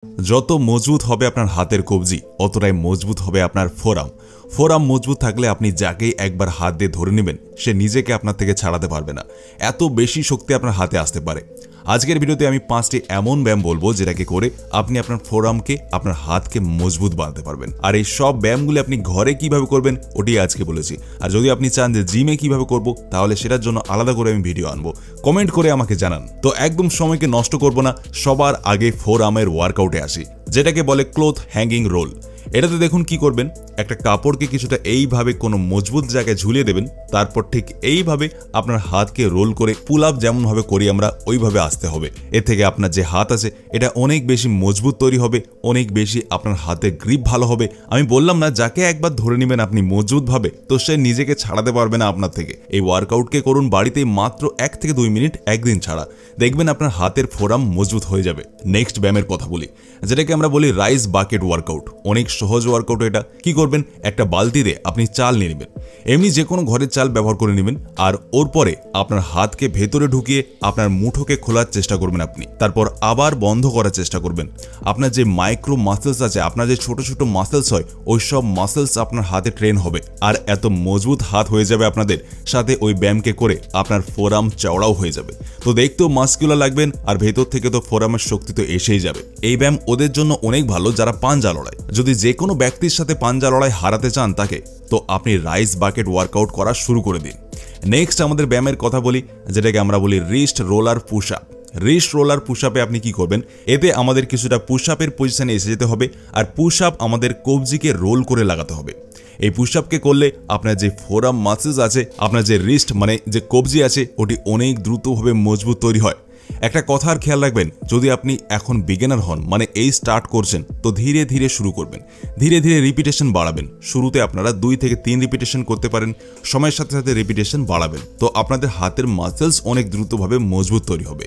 যত মজবুত হবে আপনার হাতের কবজি অতটাই মজবুত হবে আপনার ফোরাম। ফোরাম মজবুত থাকলে আপনি যাকেই একবার হাত দিয়ে ধরে নেবেন সে নিজেকে আপনার থেকে ছাড়াতে পারবে না। এত বেশি শক্তি আপনার হাতে আসতে পারে। আজকের ভিডিওতে আমি 5টি এমন ব্যায়াম বলবো যেটাকে করে আপনি আপনার ফোরামকে আপনার হাতকে মজবুত বানাতে পারবেন। আর এই সব ব্যায়ামগুলি আপনি ঘরে কিভাবে করবেন ওটি আজকে বলেছি। আর যদি আপনি চান যে জিমে কিভাবে করব তাহলে সেটার জন্য আলাদা করে আমি ভিডিও আনবো, কমেন্ট করে আমাকে জানান। তো একদম সময়কে নষ্ট করব না, সবার আগে ফোরামের ওয়ার্কআউটে আসি, যেটাকে বলে ক্লোথ হ্যাঙ্গিং রোল। এটাতে দেখুন কি করবেন, একটা কাপড়কে কিছুটা এইভাবে কোনো মজবুত জায়গায় ঝুলিয়ে দেবেন, তারপর ঠিক এইভাবে আপনার হাতকে রোল করে পুল আপ যেমনভাবে করি আমরা ওইভাবে আসতে হবে। এর থেকে আপনার যে হাত আছে এটা অনেক বেশি মজবুত তৈরি হবে, অনেক বেশি আপনার হাতের গ্রিপ ভালো হবে। আমি বললাম না, যাকে একবার ধরে নেবেন আপনি মজবুতভাবে তো সে নিজেকে ছাড়াতে পারবে না আপনার থেকে। এই ওয়ার্কআউটকে করুন বাড়িতেই মাত্র 1 থেকে 2 মিনিট একদিন ছাড়া, দেখবেন আপনার হাতের ফোরাম মজবুত হয়ে যাবে। নেক্সট ব্যায়ামের কথা বলি, যেটাকে আমরা বলি রাইস বাকেট ওয়ার্কআউট। অনেক সহজ ওয়ার্কআউট এটা। কি করবেন, একটা বালতিতে আপনি চাল নিয়ে নেবেন, এমনি যে কোনো ঘরের চাল ব্যবহার করে নেবেন, আর ওর পরে আপনার হাতকে ভেতরে ঢুকিয়ে আপনার মুঠোকে খোলার চেষ্টা করবেন আপনি, তারপর আবার বন্ধ করার চেষ্টা করবেন। আপনার যে মাইক্রো মাসেলস আছে, আপনার যে ছোট ছোট মাসেলস হয়, ওই সব মাসেলস আপনার হাতে ট্রেন হবে, আর এত মজবুত হাত হয়ে যাবে আপনাদের। সাথে ওই ব্যায়ামকে করে আপনার ফোরাম চওড়াও হয়ে যাবে, তো দেখতেও মাস্কুলার লাগবেন, আর ভেতর থেকে তো ফোরামের শক্তি তো এসেই যাবে। এই ব্যায়াম ওদের জন্য অনেক ভালো যারা পাঞ্জা লড়াই। যদি যে কোনো ব্যক্তির সাথে পাঞ্জা লড়াই হারাতে চান তাকে, তো আপনি রাইস বাকেট ওয়ার্কআউট করা শুরু করে দিন। নেক্সট আমাদের ব্যায়ামের কথা বলি, যেটাকে আমরা বলি wrist roller push up. Wrist roller push আপে আপনি কি করবেন, এতে আমাদের কিছুটা পুশ আপের পজিশনে এসে যেতে হবে, আর পুশ আপ আমাদের কবজিকে রোল করে লাগাতে হবে। এই পুশ আপকে করলে আপনার যে ফোরাম মাসেলস আছে, আপনার যে রিস্ট মানে যে কবজি আছে, ওটি অনেক দ্রুতভাবে মজবুত তৈরি হয়। একটা কথার খেয়াল রাখবেন, যদি আপনি এখন বিগিনার হন, মানে এই স্টার্ট করছেন, তো ধীরে ধীরে শুরু করবেন, ধীরে ধীরে রিপিটেশন বাড়াবেন। শুরুতে আপনারা 2 থেকে 3 রিপিটেশন করতে পারেন, সময়ের সাথে সাথে রিপিটেশন বাড়াবেন, তো আপনাদের হাতের মাসেলস অনেক দ্রুতভাবে মজবুত তৈরি হবে।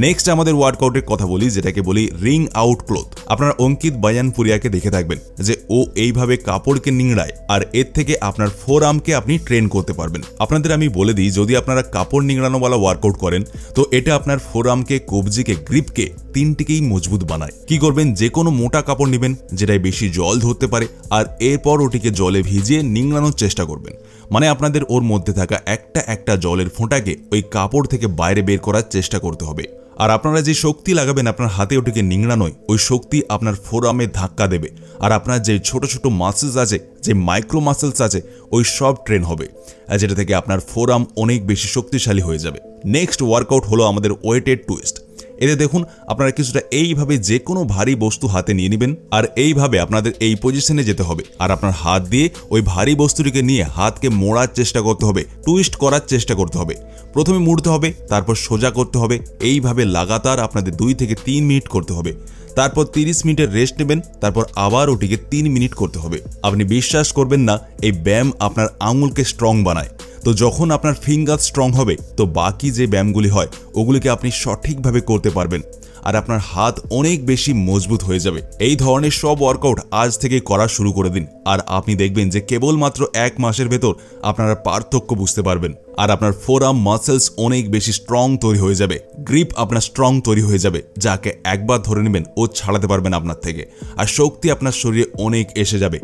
নেক্সট আমাদের ওয়ার্কআউটের কথা বলি, যেটাকে বলি রিং আউট ক্লোথ। আপনারা অঙ্কিত বায়ানপুরিয়াকে দেখে থাকবেন যে ও এইভাবে কাপড়কে নিংড়ায়, আর এর থেকে আপনার ফোর আর্মকে আপনি ট্রেন করতে পারবেন। আপনাদের আমি বলে দিই, যদি আপনারা কাপড় নিংড়ানোওয়ালা ওয়ার্কআউট করেন তো এটা আপনার ফোর আর্মকে, কবজিকে, গ্রিপকে তিনটিকেই মজবুত বানায়। কি করবেন, যে কোনো মোটা কাপড় নেবেন যেটাই বেশি জল ধরতে পারে, আর এরপর ওটিকে জলে ভিজিয়ে নিংড়ানোর চেষ্টা করবেন। মানে আপনাদের ওর মধ্যে থাকা একটা একটা জলের ফোঁটাকে ওই কাপড় থেকে বাইরে বের করার চেষ্টা করতে হবে। আর আপনারা যে শক্তি লাগাবেন আপনার হাতে ওটিকে নিংড়ানোয়, ওই শক্তি আপনার ফোরামে ধাক্কা দেবে, আর আপনার যে ছোট ছোট মাসেলস আছে, যে মাইক্রো মাসেলস আছে, ওই সব ট্রেন হবে, আর যেটা থেকে আপনার ফোরাম অনেক বেশি শক্তিশালী হয়ে যাবে। নেক্সট ওয়ার্কআউট হলো আমাদের ওয়েটেড টুইস্ট। এতে দেখুন, আপনারা কিছুটা এইভাবে যে কোনো ভারী বস্তু হাতে নিয়ে নেবেন, আর এইভাবে আপনাদের এই পজিশনে যেতে হবে, আর আপনার হাত দিয়ে ওই ভারী বস্তুটিকে নিয়ে হাতকে মোড়ার চেষ্টা করতে হবে, টুইস্ট করার চেষ্টা করতে হবে। প্রথমে মুড়তে হবে, তারপর সোজা করতে হবে, এইভাবে লাগাতার আপনাদের 2 থেকে 3 মিনিট করতে হবে। তারপর 30 মিনিটের রেস্ট নেবেন, তারপর আবার ওটিকে 3 মিনিট করতে হবে। আপনি বিশ্বাস করবেন না, এই ব্যায়াম আপনার আঙুলকে স্ট্রং বানায়। তো যখন আপনার ফিঙ্গার স্ট্রং হবে, তো বাকি যে ব্যায়ামগুলি হয় ওগুলিকে আপনি সঠিকভাবে করতে পারবেন, আর আপনার হাত অনেক বেশি মজবুত হয়ে যাবে। এই ধরনের সব ওয়ার্কআউট আজ থেকে করা শুরু করে দিন, আর আপনি দেখবেন যে কেবলমাত্র 1 মাসের ভেতর আপনারা পার্থক্য বুঝতে পারবেন, আর আপনার ফোরাম মাসেলস অনেক বেশি স্ট্রং তৈরি হয়ে যাবে, গ্রিপ আপনার স্ট্রং তৈরি হয়ে যাবে, যাকে একবার ধরে নেবেন ও ছাড়াতে পারবেন আপনার থেকে, আর শক্তি আপনার শরীরে অনেক এসে যাবে।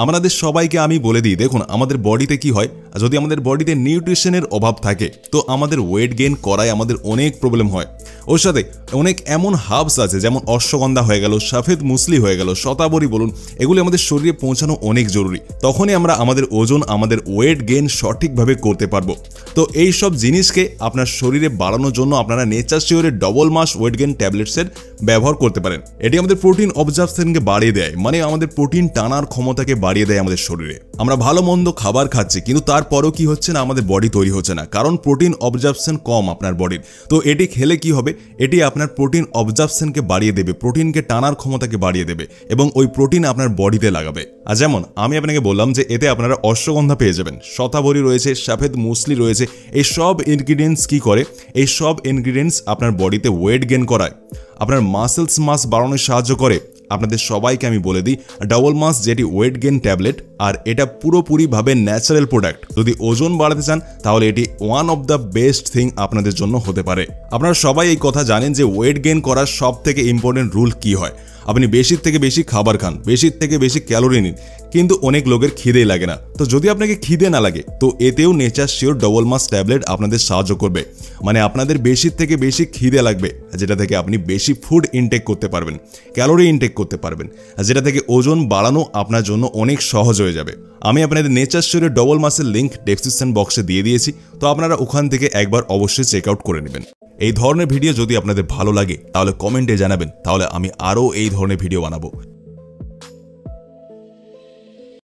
আমাদের সবাইকে আমি বলে দিই, দেখুন আমাদের বডিতে কি হয়, যদি আমাদের বডিতে নিউট্রিশনের অভাব থাকে তো আমাদের ওয়েট গেইন করায় আমাদের অনেক প্রবলেম হয়। ওর সাথে অনেক এমন হার্বস আছে, যেমন অশ্বগন্ধা হয়ে গেল, সফেদ মুসলি হয়ে গেল, শতাবরী বলুন, এগুলি আমাদের শরীরে পৌঁছানো অনেক জরুরি। তখনই আমরা আমাদের ওজন, আমাদের ওয়েট গেইন সঠিকভাবে করতে পারবো। তো এই সব জিনিসকে আপনার শরীরে বাড়ানোর জন্য আপনারা নেচার শিওরের ডবল মাস ওয়েট গেইন ট্যাবলেটসের ব্যবহার করতে পারেন। এটি আমাদের প্রোটিন অবজারভেশনকে বাড়িয়ে দেয়, মানে আমাদের প্রোটিন টানার ক্ষমতাকে বাড়িয়ে দেয় আমাদের শরীরে। আমরা ভালো মন্দ খাবার খাচ্ছি, কিন্তু তারপরও কি হচ্ছে না, আমাদের বডি তৈরি হচ্ছে না, কারণ প্রোটিন অবজারভেশন কম আপনার বডির। তো এটি খেলে কি হবে, এটি আপনার প্রোটিন অবজারভেশনকে বাড়িয়ে দেবে, প্রোটিনকে টানার ক্ষমতাকে বাড়িয়ে দেবে, এবং ওই প্রোটিন আপনার বডিতে লাগাবে। আর যেমন আমি আপনাকে বললাম যে এতে আপনারা অশ্বগন্ধা পেয়ে যাবেন, শতাবরী রয়েছে, সফেদ মুসলি রয়েছে। এই সব ইনগ্রিডিয়েন্টস কি করে, এই সব ইনগ্রিডিয়েন্টস আপনার বডিতে ওয়েট গেইন করায়, আপনার মাসেলস মাস বাড়ানোয় সাহায্য করে, আপনাদের সবাইকে আমি বলে দিই ডাবল মাস যেটি ওয়েট গেইন ট্যাবলেট, আর এটা পুরোপুরিভাবে ন্যাচারাল প্রোডাক্ট। যদি ওজন বাড়াতে চান তাহলে এটি one of the best thing আপনাদের জন্য হতে পারে। আপনারা সবাই এই কথা জানেন যে ওয়েট গেইন করার সব থেকে ইম্পর্টেন্ট রুল কি হয়। আপনি বেশির থেকে বেশি খাবার খান, বেশির থেকে বেশি ক্যালোরি নিন, কিন্তু অনেক লোকের খিদেই লাগে না। তো যদি আপনাকে খিদে না লাগে তো এতেও Nature Sure Double Mass tablet আপনাদের সাহায্য করবে। মানে আপনাদের বেশির থেকে বেশি খিদে লাগবে, যেটা থেকে আপনি বেশি ফুড ইনটেক করতে পারবেন, ক্যালোরি ইনটেক করতে পারবেন, যেটা থেকে ওজন বাড়ানো আপনার জন্য অনেক সহজ হয়ে যাবে। আমি আপনাদের নেচার শিওরের ডবল মাসের লিঙ্ক ডেসক্রিপশন বক্সে দিয়ে দিয়েছি, তো আপনারা ওখান থেকে একবার অবশ্যই চেক আউট করে নেবেন। এই ধরনের ভিডিও যদি আপনাদের ভালো লাগে তাহলে কমেন্টে জানাবেন, তাহলে আমি আরও এই ধরনের ভিডিও বানাবো।